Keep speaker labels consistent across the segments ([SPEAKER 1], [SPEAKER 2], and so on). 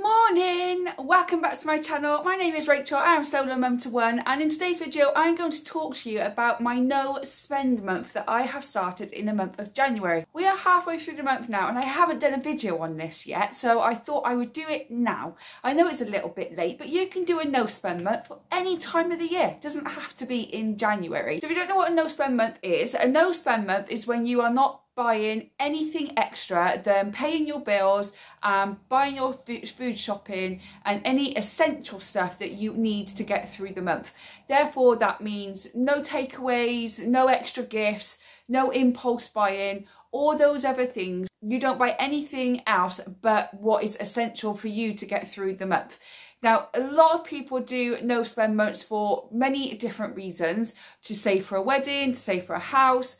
[SPEAKER 1] Morning! Welcome back to my channel. My name is Rachel, I am solo mum to one, and in today's video I'm going to talk to you about my no spend month that I have started in the month of January. We are halfway through the month now and I haven't done a video on this yet, so I thought I would do it now. I know it's a little bit late, but you can do a no spend month for any time of the year. It doesn't have to be in January. So if you don't know what a no spend month is, a no spend month is when you are not buying anything extra than paying your bills, buying your food shopping and any essential stuff that you need to get through the month. Therefore, that means no takeaways, no extra gifts, no impulse buying, all those other things. You don't buy anything else but what is essential for you to get through the month. Now, a lot of people do no spend months for many different reasons: to save for a wedding, to save for a house,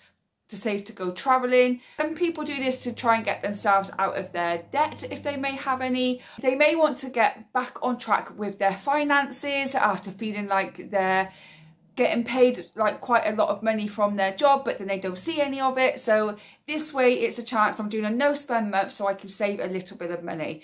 [SPEAKER 1] to save to go travelling. Some people do this to try and get themselves out of their debt if they may have any. They may want to get back on track with their finances after feeling like they're getting paid like quite a lot of money from their job, but then they don't see any of it. So this way it's a chance. I'm doing a no spend month so I can save a little bit of money.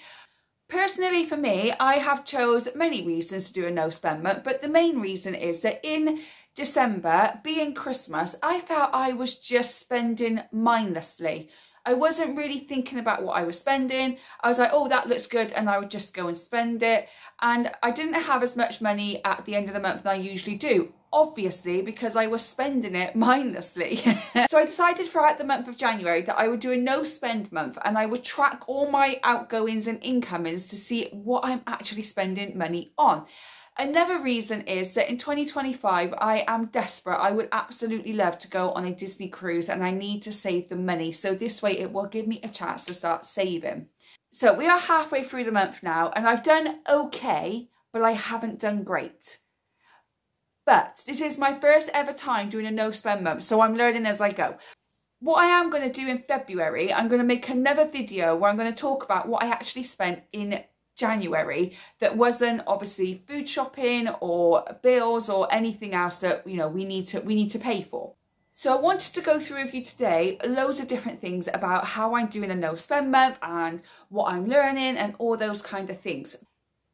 [SPEAKER 1] Personally, for me, I have chose many reasons to do a no spend month, but the main reason is that in December, being Christmas, I felt I was just spending mindlessly. I wasn't really thinking about what I was spending. I was like, oh, that looks good, and I would just go and spend it. And I didn't have as much money at the end of the month than I usually do, obviously, because I was spending it mindlessly. So I decided throughout the month of January that I would do a no spend month, and I would track all my outgoings and incomings to see what I'm actually spending money on. Another reason is that in 2025, I am desperate. I would absolutely love to go on a Disney cruise and I need to save the money. So this way it will give me a chance to start saving. So we are halfway through the month now and I've done okay, but I haven't done great. But this is my first ever time doing a no spend month, so I'm learning as I go. What I am going to do in February, I'm going to make another video where I'm going to talk about what I actually spent in January that wasn't obviously food shopping or bills or anything else that, you know, we need to pay for. So I wanted to go through with you today loads of different things about how I'm doing a no spend month and what I'm learning and all those kind of things.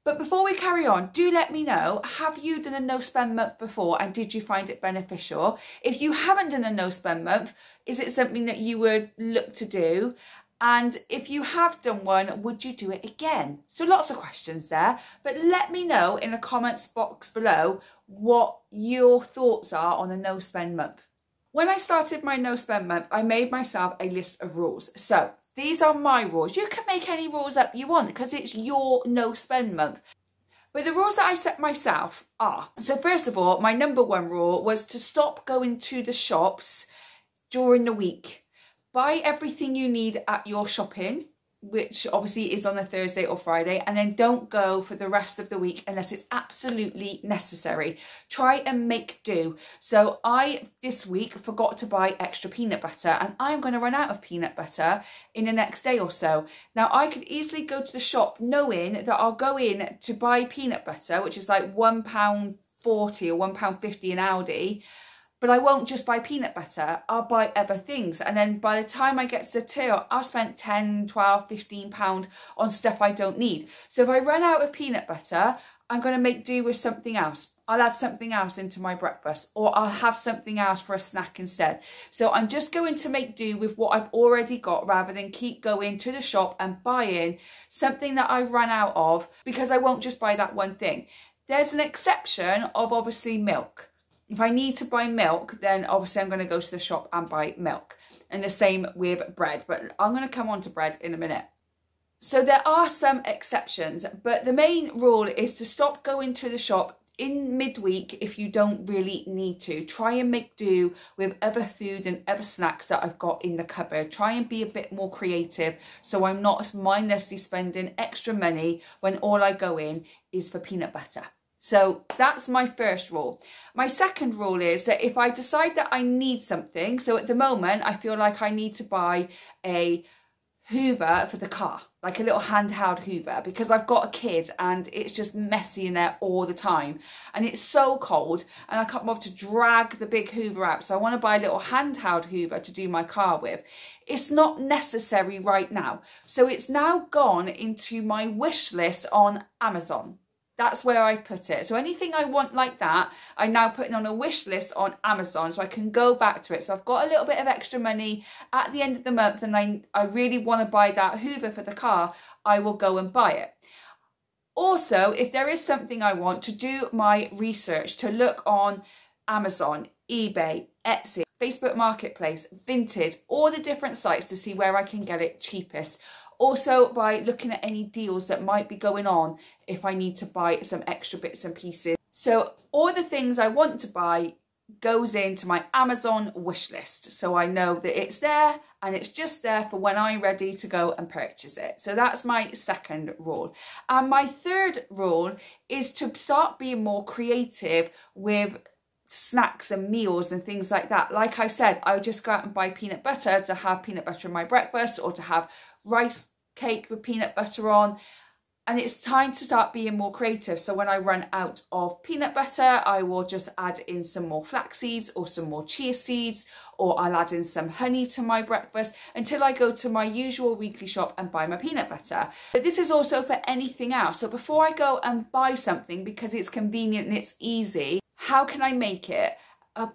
[SPEAKER 1] But before we carry on, do let me know, have you done a no spend month before and did you find it beneficial? If you haven't done a no spend month, is it something that you would look to do? And if you have done one, would you do it again? So lots of questions there, but let me know in the comments box below what your thoughts are on a no spend month. When I started my no spend month, I made myself a list of rules. So these are my rules. You can make any rules up you want because it's your no spend month. But the rules that I set myself are, so first of all, my number one rule was to stop going to the shops during the week. Buy everything you need at your shopping, which obviously is on a Thursday or Friday, and then don't go for the rest of the week unless it's absolutely necessary. Try and make do. So I, this week, forgot to buy extra peanut butter, and I'm going to run out of peanut butter in the next day or so. Now, I could easily go to the shop knowing that I'll go in to buy peanut butter, which is like £1.40 or £1.50 in Aldi, but I won't just buy peanut butter, I'll buy other things. And then by the time I get to the till, I've spent £10, £12, £15 on stuff I don't need. So if I run out of peanut butter, I'm going to make do with something else. I'll add something else into my breakfast, or I'll have something else for a snack instead. So I'm just going to make do with what I've already got rather than keep going to the shop and buying something that I've run out of, because I won't just buy that one thing. There's an exception of obviously milk. If I need to buy milk, then obviously I'm going to go to the shop and buy milk. And the same with bread, but I'm going to come on to bread in a minute. So there are some exceptions, but the main rule is to stop going to the shop in midweek if you don't really need to. Try and make do with other food and other snacks that I've got in the cupboard. Try and be a bit more creative so I'm not mindlessly spending extra money when all I go in is for peanut butter. So that's my first rule. My second rule is that if I decide that I need something, so at the moment I feel like I need to buy a Hoover for the car. like a little handheld Hoover, because I've got a kid and it's just messy in there all the time. And it's so cold and I can't bother to drag the big Hoover out. So I want to buy a little handheld Hoover to do my car with. It's not necessary right now. So it's now gone into my wish list on Amazon. That's where I put it. So anything I want like that, I'm now putting on a wish list on Amazon so I can go back to it. So I've got a little bit of extra money at the end of the month and I really want to buy that Hoover for the car, I will go and buy it. Also, if there is something I want, to do my research, to look on Amazon, eBay, Etsy, Facebook Marketplace, Vinted, all the different sites to see where I can get it cheapest. Also by looking at any deals that might be going on if I need to buy some extra bits and pieces. So all the things I want to buy goes into my Amazon wish list. So I know that it's there and it's just there for when I'm ready to go and purchase it. So that's my second rule. And my third rule is to start being more creative with snacks and meals and things like that. Like I said, I would just go out and buy peanut butter to have peanut butter in my breakfast, or to have rice cake with peanut butter on. And it's time to start being more creative. So when I run out of peanut butter, I will just add in some more flax seeds or some more chia seeds, or I'll add in some honey to my breakfast until I go to my usual weekly shop and buy my peanut butter. But this is also for anything else. So before I go and buy something, because it's convenient and it's easy, how can I make it?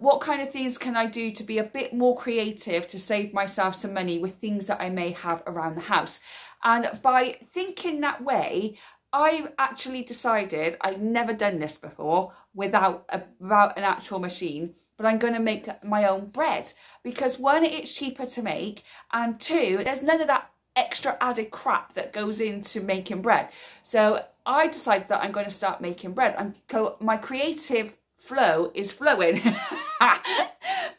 [SPEAKER 1] What kind of things can I do to be a bit more creative to save myself some money with things that I may have around the house? And by thinking that way, I actually decided, I've never done this before without an actual machine, but I'm going to make my own bread, because one, it's cheaper to make, and two, there's none of that extra added crap that goes into making bread. So I decided that I'm going to start making bread. My creative flow is flowing.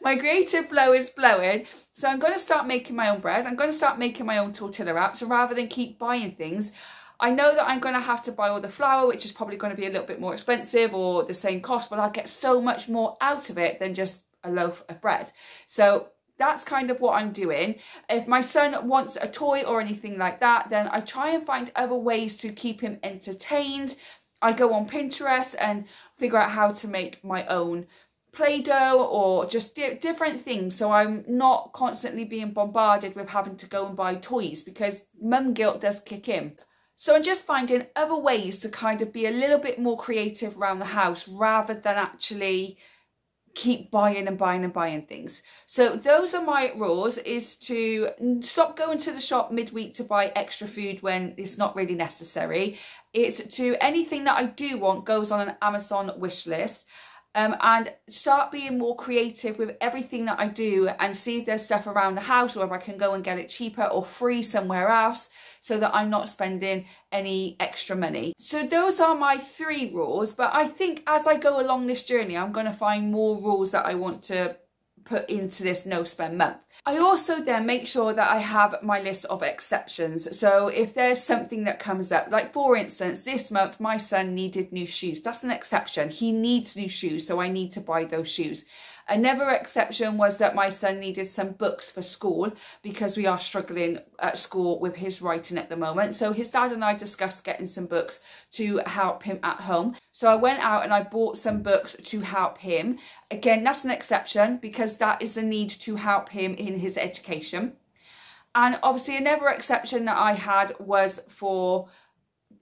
[SPEAKER 1] My creative flow is flowing. So I'm going to start making my own bread. I'm going to start making my own tortilla wraps. So rather than keep buying things, I know that I'm going to have to buy all the flour, which is probably going to be a little bit more expensive or the same cost, but I'll get so much more out of it than just a loaf of bread. So that's kind of what I'm doing. If my son wants a toy or anything like that, then I try and find other ways to keep him entertained. I go on Pinterest and figure out how to make my own Play-Doh or just different things, so I'm not constantly being bombarded with having to go and buy toys, because mum guilt does kick in. So I'm just finding other ways to kind of be a little bit more creative around the house rather than actually keep buying and buying and buying things. So those are my rules, is to stop going to the shop midweek to buy extra food when it's not really necessary. It's to anything that I do want goes on an Amazon wish list. And start being more creative with everything that I do, and see if there's stuff around the house or if I can go and get it cheaper or free somewhere else, so that I'm not spending any extra money. So those are my 3 rules, but I think as I go along this journey, I'm going to find more rules that I want to put into this no spend month. I also then make sure that I have my list of exceptions. So if there's something that comes up, like for instance, this month my son needed new shoes. That's an exception. He needs new shoes, so I need to buy those shoes. Another exception was that my son needed some books for school, because we are struggling at school with his writing at the moment. So his dad and I discussed getting some books to help him at home. So I went out and I bought some books to help him. Again, that's an exception, because that is a need to help him in his education. And obviously another exception that I had was for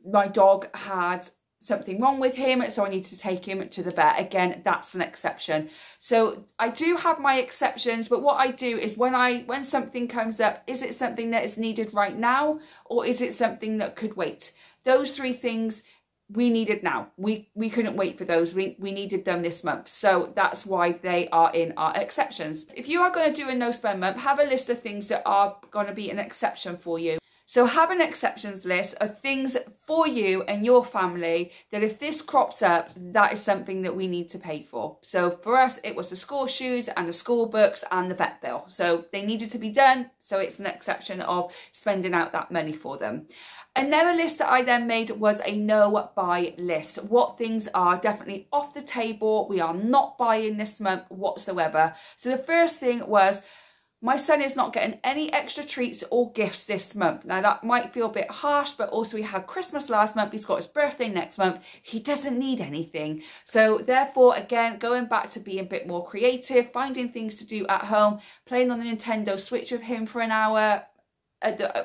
[SPEAKER 1] my dog had something wrong with him, so I need to take him to the vet. Again, that's an exception. So I do have my exceptions, but what I do is when something comes up, is it something that is needed right now, or is it something that could wait? Those 3 things we needed now. We couldn't wait for those. We needed them this month. So that's why they are in our exceptions. If you are going to do a no spend month, have a list of things that are going to be an exception for you. So have an exceptions list of things for you and your family that if this crops up, that is something that we need to pay for. So for us, it was the school shoes and the school books and the vet bill. So they needed to be done. So it's an exception of spending out that money for them. Another list that I then made was a no buy list. What things are definitely off the table, we are not buying this month whatsoever. So the first thing was My son is not getting any extra treats or gifts this month. Now that might feel a bit harsh, but also we had Christmas last month. He's got his birthday next month. He doesn't need anything. So therefore, again, going back to being a bit more creative, finding things to do at home, playing on the Nintendo Switch with him for an hour.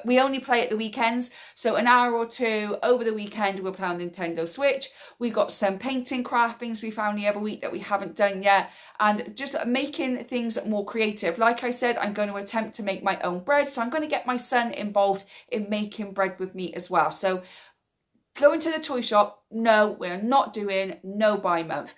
[SPEAKER 1] We only play at the weekends, so an hour or two over the weekend we'll play on the Nintendo Switch. We got some painting craft things we found the other week that we haven't done yet, and just making things more creative. Like I said, I'm going to attempt to make my own bread, so I'm going to get my son involved in making bread with me as well. So going to the toy shop, no, we're not doing no buy month.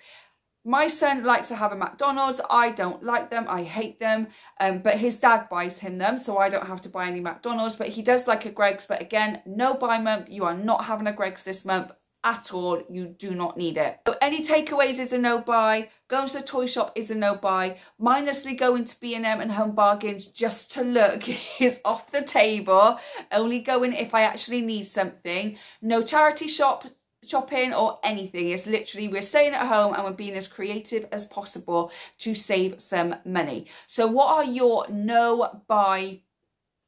[SPEAKER 1] My son likes to have a McDonald's. I don't like them. I hate them. But his dad buys him them, so I don't have to buy any McDonald's. But he does like a Greggs. But again, no buy month. You are not having a Greggs this month at all. You do not need it. So any takeaways is a no buy. Going to the toy shop is a no buy. Mindlessly going to B&M and Home Bargains just to look is off the table. Only going if I actually need something. No charity shopping or anything. It's literally we're staying at home and we're being as creative as possible to save some money. So what are your no buy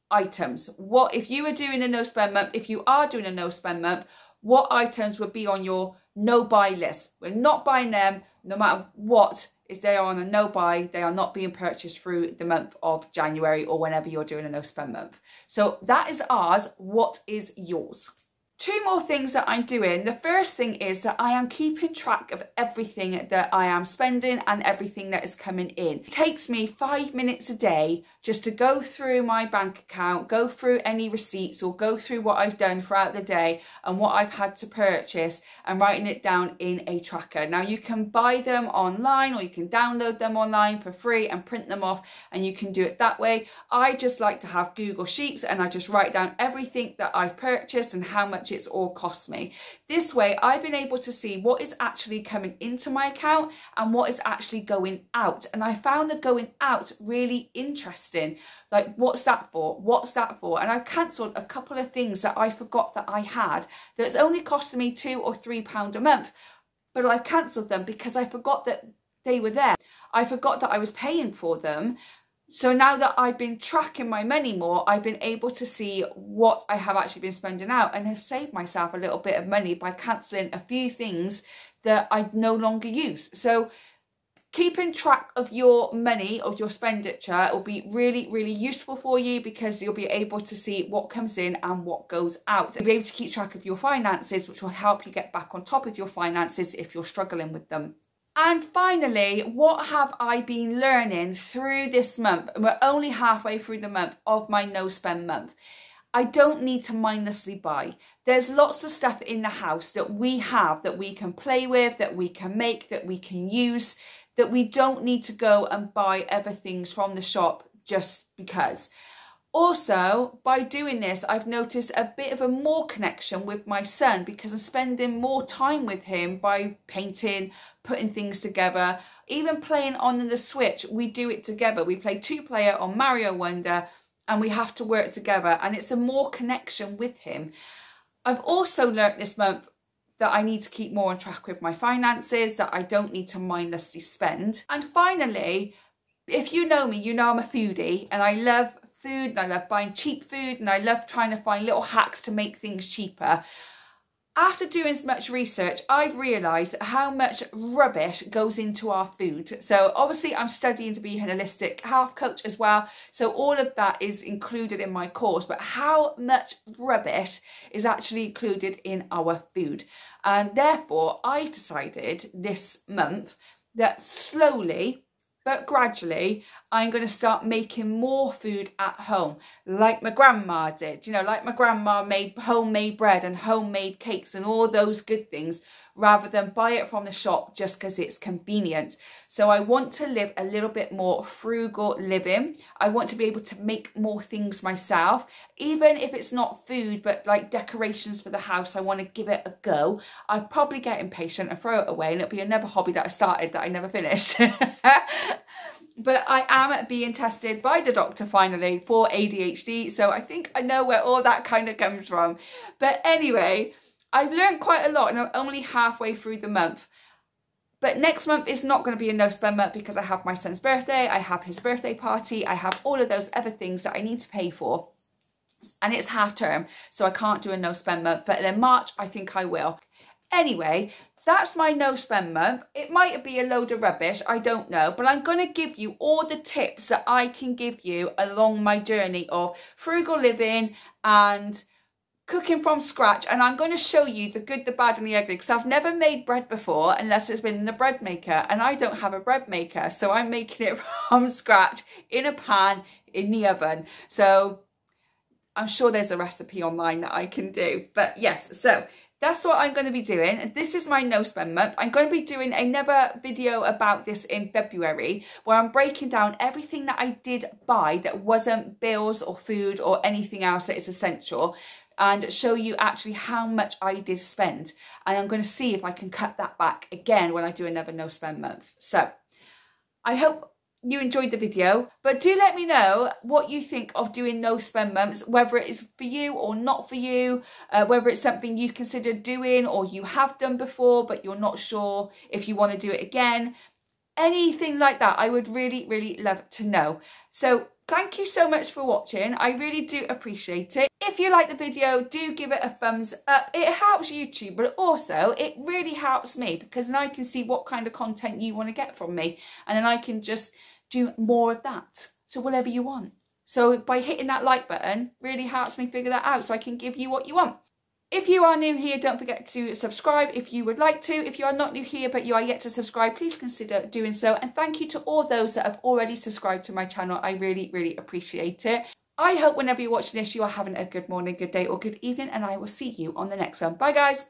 [SPEAKER 1] items? What if you were doing a no spend month? If you are doing a no spend month, what items would be on your no buy list? We're not buying them no matter what is there on a no buy. They are not being purchased through the month of January or whenever you're doing a no spend month. So that is ours. What is yours? Two more things that I'm doing. The first thing is that I am keeping track of everything that I am spending and everything that is coming in. It takes me 5 minutes a day just to go through my bank account, go through any receipts or go through what I've done throughout the day and what I've had to purchase and writing it down in a tracker. Now you can buy them online or you can download them online for free and print them off, and you can do it that way. I just like to have Google Sheets and I just write down everything that I've purchased and how much it's all cost me. This way I've been able to see what is actually coming into my account and what is actually going out, and I found the going out really interesting. Like, what's that for? What's that for? And I've cancelled a couple of things that I forgot that I had that's only costing me £2 or £3 a month, but I've cancelled them because I forgot that they were there. I forgot that I was paying for them. So now that I've been tracking my money more, I've been able to see what I have actually been spending out and have saved myself a little bit of money by cancelling a few things that I no longer use. So keeping track of your money, of your expenditure, will be really, really useful for you because you'll be able to see what comes in and what goes out. You'll be able to keep track of your finances, which will help you get back on top of your finances if you're struggling with them. And finally, what have I been learning through this month? We're only halfway through the month of my no spend month. I don't need to mindlessly buy. There's lots of stuff in the house that we have that we can play with, that we can make, that we can use, that we don't need to go and buy other things from the shop just because. Also, by doing this, I've noticed a bit of a more connection with my son because I'm spending more time with him by painting, putting things together, even playing on the Switch. We do it together. We play 2-player on Mario Wonder and we have to work together, and it's a more connection with him. I've also learnt this month that I need to keep more on track with my finances, that I don't need to mindlessly spend. And finally, if you know me, you know I'm a foodie and I love food and I love buying cheap food and I love trying to find little hacks to make things cheaper. After doing so much research, I've realised how much rubbish goes into our food. So obviously I'm studying to be a holistic health coach as well. So all of that is included in my course, but how much rubbish is actually included in our food. And therefore I decided this month that slowly but gradually, I'm going to start making more food at home, like my grandma did. You know, like my grandma made homemade bread and homemade cakes and all those good things, rather than buy it from the shop just because it's convenient. So I want to live a little bit more frugal living. I want to be able to make more things myself, even if it's not food, but like decorations for the house. I want to give it a go. I'd probably get impatient and throw it away, and it'll be another hobby that I started that I never finished. But I am being tested by the doctor finally for ADHD, so I think I know where all that kind of comes from. But anyway, I've learned quite a lot and I'm only halfway through the month. But next month is not going to be a no spend month because I have my son's birthday, I have his birthday party, I have all of those other things that I need to pay for. And it's half term, so I can't do a no spend month. But in March, I think I will. Anyway, that's my no spend month. It might be a load of rubbish, I don't know, but I'm going to give you all the tips that I can give you along my journey of frugal living and cooking from scratch. And I'm going to show you the good, the bad and the ugly, because I've never made bread before unless it's been in the bread maker, and I don't have a bread maker, so I'm making it from scratch in a pan in the oven. So I'm sure there's a recipe online that I can do. But yes, so that's what I'm going to be doing. This is my no spend month. I'm going to be doing another video about this in February where I'm breaking down everything that I did buy that wasn't bills or food or anything else that is essential, and show you actually how much I did spend. And I'm going to see if I can cut that back again when I do another no spend month. So I hope you enjoyed the video, but do let me know what you think of doing no spend months, whether it is for you or not for you, whether it's something you consider doing or you have done before but you're not sure if you want to do it again. Anything like that, I would really, really love to know. So thank you so much for watching. I really do appreciate it. If you like the video, do give it a thumbs up. It helps YouTube, but also it really helps me because then I can see what kind of content you want to get from me, and then I can just do more of that. So whatever you want. So by hitting that like button really helps me figure that out so I can give you what you want. If you are new here, don't forget to subscribe if you would like to. If you are not new here but you are yet to subscribe, please consider doing so. And thank you to all those that have already subscribed to my channel. I really, really appreciate it. I hope whenever you're watching this, you are having a good morning, good day or good evening, and I will see you on the next one. Bye guys.